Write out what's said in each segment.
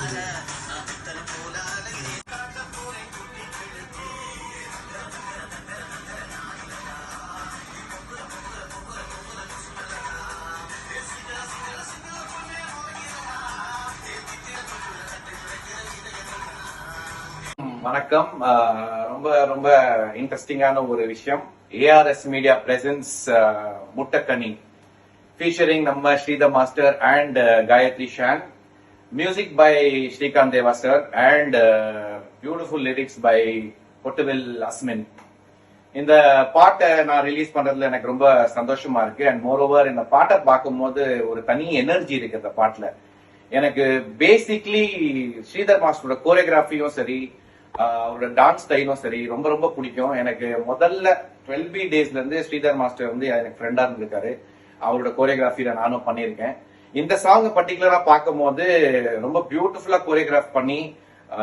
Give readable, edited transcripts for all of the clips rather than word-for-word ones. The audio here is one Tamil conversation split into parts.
வணக்கம். ரொம்ப ரொம்ப இன்ட்ரெஸ்டிங்கான ஒரு விஷயம். ARS media presents Muttakkani featuring நம்ம Sridhar master and Gayathri Shan. Music by Srikanth Deva sir and beautiful lyrics by Pottuvil Asmin. இந்த பாட்டை நான் ரிலீஸ் பண்றதுல எனக்கு ரொம்ப சந்தோஷமா இருக்கு. அண்ட் மோரோவர் இந்த பாட்டை பார்க்கும்போது ஒரு தனி எனர்ஜி இருக்கு இந்த பாட்டுல. எனக்கு பேசிக்லி ஸ்ரீதர் மாஸ்டரோட கோரியோகிராஃபியும் சரி, அவரோட டான்ஸ் ஸ்டைலும் சரி ரொம்ப ரொம்ப பிடிக்கும். எனக்கு முதல்ல 12B டேஸ்ல இருந்து ஸ்ரீதர் மாஸ்டர் வந்து எனக்கு ஃப்ரெண்டா இருந்திருக்காரு. அவரோட கோரியோகிராஃபில நானும் பண்ணியிருக்கேன். இந்த சாங் பர்டிகுலரா பார்க்கும் போது ரொம்ப பியூட்டிஃபுல்லா கோரியோகிராஃப் பண்ணி,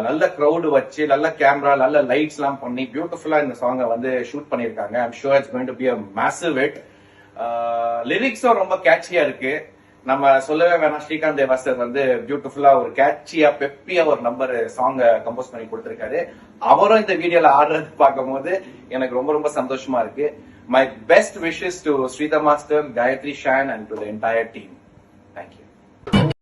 நல்ல கிரௌடு வச்சு, நல்ல கேமரா, நல்ல லைட்ஸ் எல்லாம் பண்ணி பியூட்டிஃபுல்லா இந்த சாங்கை வந்து ஷூட் பண்ணிருக்காங்க. I'm sure it's going to be a massive hit. லிரிக்ஸும் ரொம்ப கேட்சியா இருக்கு. நம்ம சொல்லவே வேணாம், ஸ்ரீகாந்த் தேவா சார் வந்து பியூட்டிஃபுல்லா ஒரு கேட்சியா பெப்பியா ஒரு நம்பர் சாங்க கம்போஸ் பண்ணி கொடுத்திருக்காரு. அவரும் இந்த வீடியோல ஆடுறது பார்க்கும் போது எனக்கு ரொம்ப ரொம்ப சந்தோஷமா இருக்கு. My best wishes to Sridhar master, Gayathri Shan and to the entire team. Thank you.